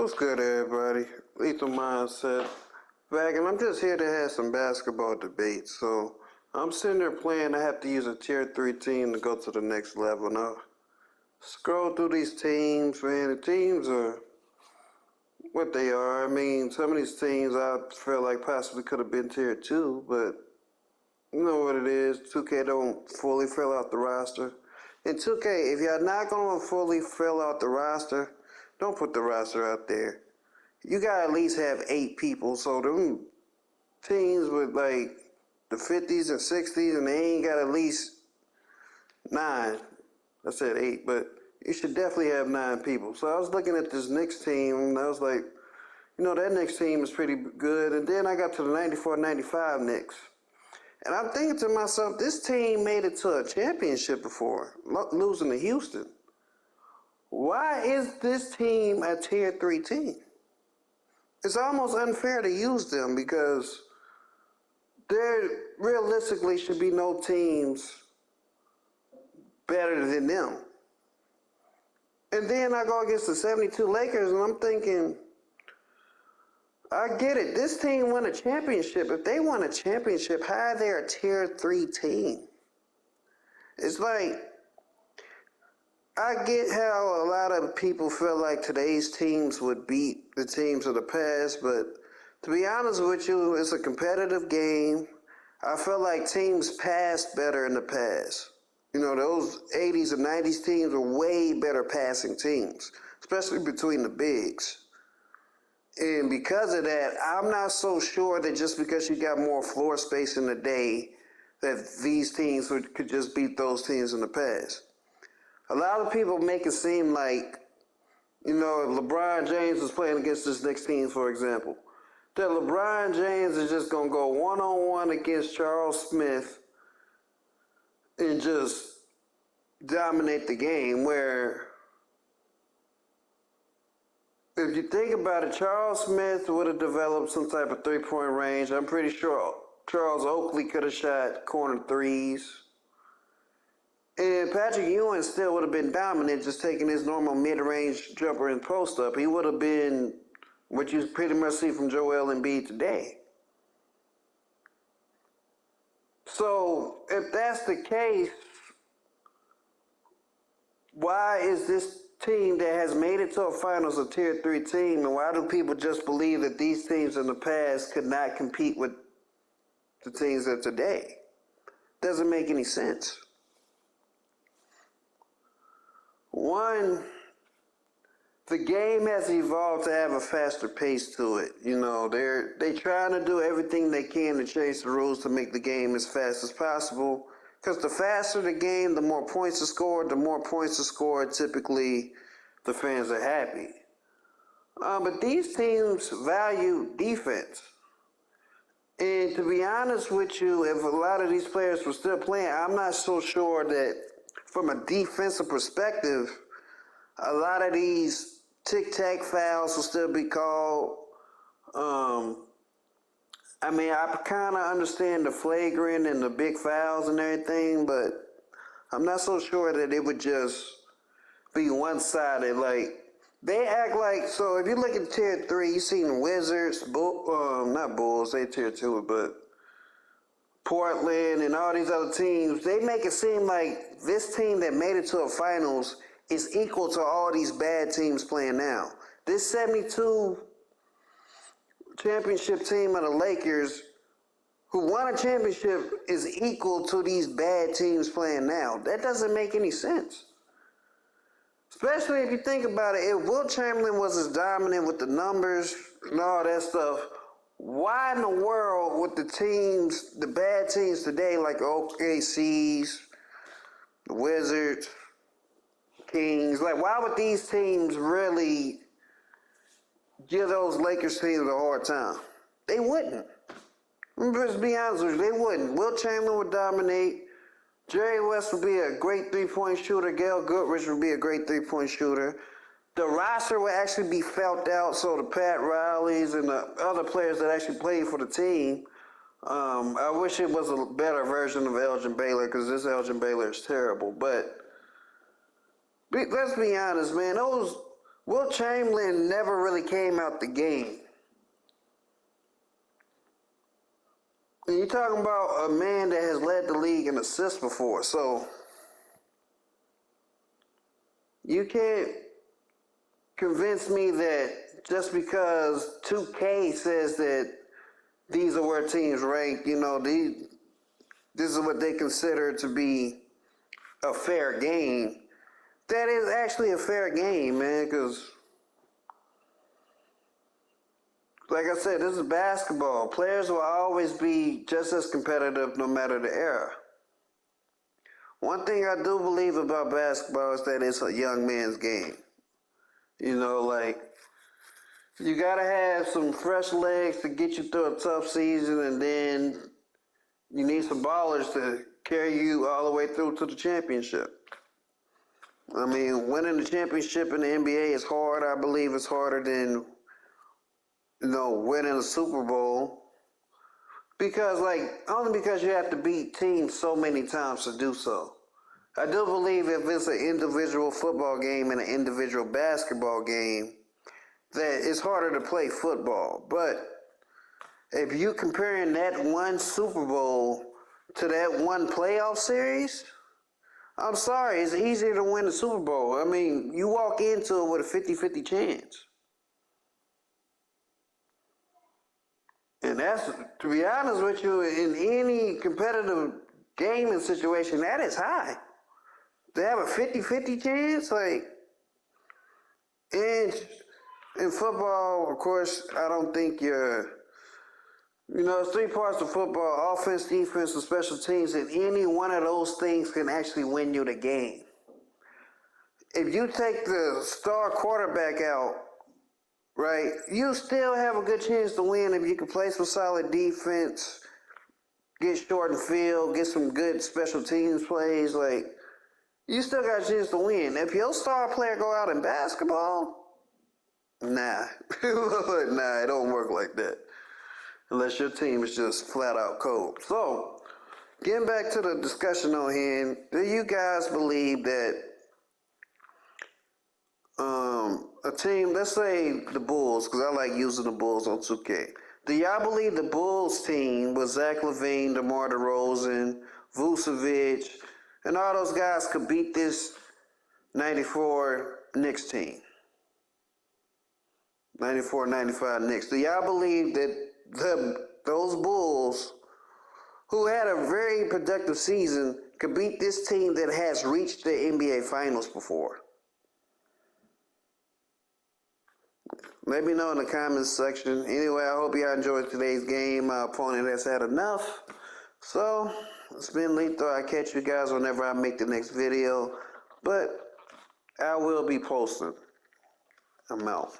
What's good, everybody? Lethal Mindset back, and I'm just here to have some basketball debate. So I'm sitting there playing. I have to use a tier 3 team to go to the next level. Now, scroll through these teams, man. The teams are what they are. I mean, some of these teams I feel like possibly could have been tier 2, but you know what it is. 2K don't fully fill out the roster. And 2K, if you're not going to fully fill out the roster, don't put the roster out there. You gotta at least have 8 people, so them teams with like the 50s and 60s, and they ain't got at least 9. I said 8, but you should definitely have 9 people. So I was looking at this Knicks team, and I was like, you know, that Knicks team is pretty good. And then I got to the 94-95 Knicks. And I'm thinking to myself, this team made it to a championship before, losing to Houston. Why is this team a tier 3 team? It's almost unfair to use them because there realistically should be no teams better than them. And then I go against the 72 Lakers, and I'm thinking, I get it. This team won a championship. If they won a championship, how are they a tier 3 team? It's like, I get how a lot of people feel like today's teams would beat the teams of the past, but to be honest with you, it's a competitive game. I feel like teams passed better in the past. You know, those 80s and 90s teams were way better passing teams, especially between the bigs. And because of that, I'm not so sure that just because you got more floor space in the day, that these teams could just beat those teams in the past. A lot of people make it seem like, you know, if LeBron James is playing against this Knicks team, for example, that LeBron James is just going to go one-on-one against Charles Smith and just dominate the game, where if you think about it, Charles Smith would have developed some type of three-point range. I'm pretty sure Charles Oakley could have shot corner threes. And Patrick Ewing still would have been dominant, just taking his normal mid-range jumper and post-up. He would have been what you pretty much see from Joel Embiid today. So, if that's the case, why is this team that has made it to a finals a tier 3 team, and why do people just believe that these teams in the past could not compete with the teams of today? Doesn't make any sense. One, the game has evolved to have a faster pace to it. You know, they're trying to do everything they can to chase the rules to make the game as fast as possible. Because the faster the game, the more points are scored. The more points are scored, typically the fans are happy. But these teams value defense. And to be honest with you, if a lot of these players were still playing, I'm not so sure that from a defensive perspective, a lot of these tic-tac fouls will still be called. I mean, I kind of understand the flagrant and the big fouls and everything, but I'm not so sure that it would just be one-sided. Like, they act like, so if you look at tier 3, you seen the Wizards, not Bulls, they tier 2, but Portland and all these other teams, they make it seem like this team that made it to a finals is equal to all these bad teams playing now. This 72 championship team of the Lakers, who won a championship, is equal to these bad teams playing now. That doesn't make any sense. Especially if you think about it, if Wilt Chamberlain was as dominant with the numbers and all that stuff, why in the world would the teams, the bad teams today, like OKC's, the Wizards, Kings, like why would these teams really give those Lakers teams a hard time? They wouldn't. Let's be honest with you, they wouldn't. Wilt Chamberlain would dominate. Jerry West would be a great three-point shooter. Gail Goodrich would be a great three-point shooter. The roster would actually be felt out, so the Pat Rileys and the other players that actually played for the team, I wish it was a better version of Elgin Baylor, because this Elgin Baylor is terrible. But let's be honest, man, those Will Chamberlain never really came out the game. And you're talking about a man that has led the league in assists before, so you can't convince me that just because 2K says that these are where teams rank, this is what they consider to be a fair game. That is actually a fair game, man, because like I said, this is basketball. Players will always be just as competitive no matter the era. One thing I do believe about basketball is that it's a young man's game. Like, you gotta have some fresh legs to get you through a tough season, and then you need some ballers to carry you all the way through to the championship. I mean, winning the championship in the NBA is hard. I believe it's harder than, winning a Super Bowl. Because, only because you have to beat teams so many times to do so. I do believe if it's an individual football game and an individual basketball game, that it's harder to play football. But if you comparing that one Super Bowl to that one playoff series, I'm sorry, it's easier to win the Super Bowl. I mean, you walk into it with a 50-50 chance. And that's, to be honest with you, in any competitive gaming situation, that is high. To have a 50-50 chance, and in football, of course, I don't think it's three parts of football: offense, defense, and special teams, and any one of those things can actually win you the game. If you take the star quarterback out, right, you still have a good chance to win if you can play some solid defense, get short and field, get some good special teams plays. You still got a chance to win. If your star player go out in basketball, nah. Nah, it don't work like that. Unless your team is just flat out cold. So, getting back to the discussion on hand, do you guys believe that a team, let's say the Bulls, because I like using the Bulls on 2K. Do y'all believe the Bulls team with Zach LaVine, DeMar DeRozan, Vucevic, and all those guys could beat this 94 Knicks team? 94-95 Knicks. Do y'all believe that those Bulls, who had a very productive season, could beat this team that has reached the NBA Finals before? Let me know in the comments section. Anyway, I hope y'all enjoyed today's game. My opponent has had enough. So, it's been Lethal. I'll catch you guys whenever I make the next video. But I will be posting. I'm out.